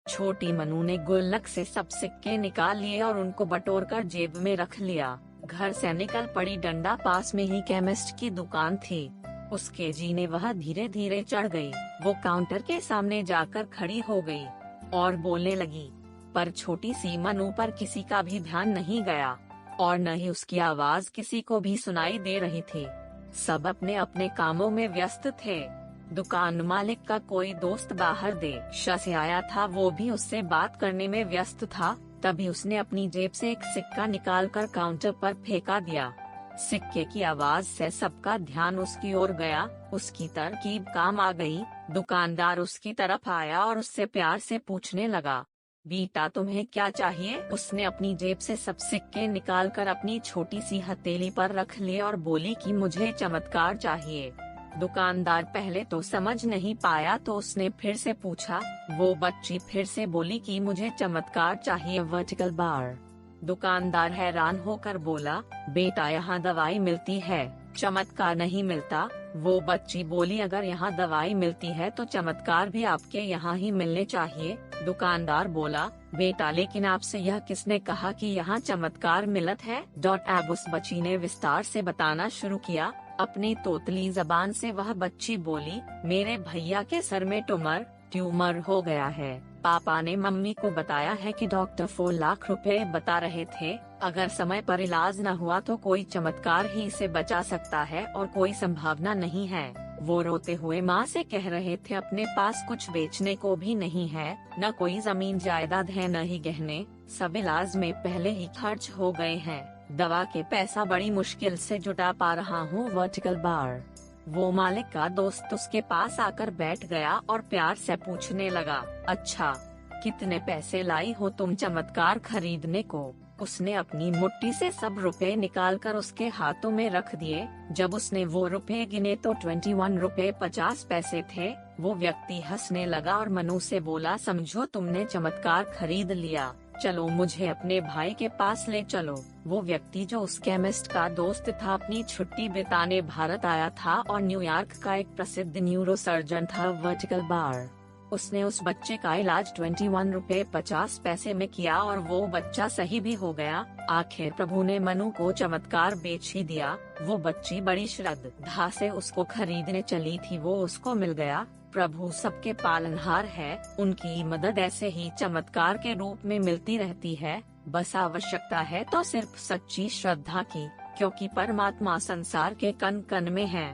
छोटी मनु ने गुल्लक से सब सिक्के निकाल लिए और उनको बटोरकर जेब में रख लिया। घर से निकल पड़ी। डंडा पास में ही केमिस्ट की दुकान थी। उसके जीने वह धीरे धीरे चढ़ गई। वो काउंटर के सामने जाकर खड़ी हो गई और बोलने लगी, पर छोटी सी मनु पर किसी का भी ध्यान नहीं गया और न ही उसकी आवाज किसी को भी सुनाई दे रही थी। सब अपने अपने कामों में व्यस्त थे। दुकान मालिक का कोई दोस्त बाहर देश से आया था, वो भी उससे बात करने में व्यस्त था। तभी उसने अपनी जेब से एक सिक्का निकालकर काउंटर पर फेंका दिया। सिक्के की आवाज से सबका ध्यान उसकी ओर गया। उसकी तरकीब काम आ गई। दुकानदार उसकी तरफ आया और उससे प्यार से पूछने लगा, बेटा तुम्हें क्या चाहिए? उसने अपनी जेब से सब सिक्के निकालकर अपनी छोटी सी हथेली पर रख लिए और बोली कि मुझे चमत्कार चाहिए। दुकानदार पहले तो समझ नहीं पाया, तो उसने फिर से पूछा। वो बच्ची फिर से बोली कि मुझे चमत्कार चाहिए, वर्टिकल बार। दुकानदार हैरान होकर बोला, बेटा यहाँ दवाई मिलती है, चमत्कार नहीं मिलता। वो बच्ची बोली, अगर यहाँ दवाई मिलती है तो चमत्कार भी आपके यहाँ ही मिलने चाहिए। दुकानदार बोला, बेटा लेकिन आपसे यह किसने कहा कि यहाँ चमत्कार मिलत है? अब उस बच्ची ने विस्तार से बताना शुरू किया। अपनी तोतली जबान से वह बच्ची बोली, मेरे भैया के सर में ट्यूमर हो गया है। पापा ने मम्मी को बताया है कि डॉक्टर 4 लाख रुपए बता रहे थे। अगर समय पर इलाज न हुआ तो कोई चमत्कार ही इसे बचा सकता है और कोई संभावना नहीं है। वो रोते हुए माँ से कह रहे थे, अपने पास कुछ बेचने को भी नहीं है, न कोई जमीन जायदाद है, न ही गहने। सब इलाज में पहले ही खर्च हो गए हैं। दवा के पैसा बड़ी मुश्किल से जुटा पा रहा हूँ, वर्टिकल बार। वो मालिक का दोस्त उसके पास आकर बैठ गया और प्यार से पूछने लगा, अच्छा कितने पैसे लाई हो तुम चमत्कार खरीदने को? उसने अपनी मुट्ठी से सब रुपए निकालकर उसके हाथों में रख दिए। जब उसने वो रुपए गिने तो 21 रुपए 50 पैसे थे। वो व्यक्ति हंसने लगा और मनु से बोला, समझो तुमने चमत्कार खरीद लिया, चलो मुझे अपने भाई के पास ले चलो। वो व्यक्ति जो उस केमिस्ट का दोस्त था, अपनी छुट्टी बिताने भारत आया था और न्यूयॉर्क का एक प्रसिद्ध न्यूरोसर्जन था, वर्टिकल बार। उसने उस बच्चे का इलाज 21 रुपए 50 पैसे में किया और वो बच्चा सही भी हो गया। आखिर प्रभु ने मनु को चमत्कार बेच ही दिया। वो बच्ची बड़ी श्रद्धा से उसको खरीदने चली थी, वो उसको मिल गया। प्रभु सबके पालनहार है, उनकी मदद ऐसे ही चमत्कार के रूप में मिलती रहती है। बस आवश्यकता है तो सिर्फ सच्ची श्रद्धा की, क्योंकि परमात्मा संसार के कण कण में है।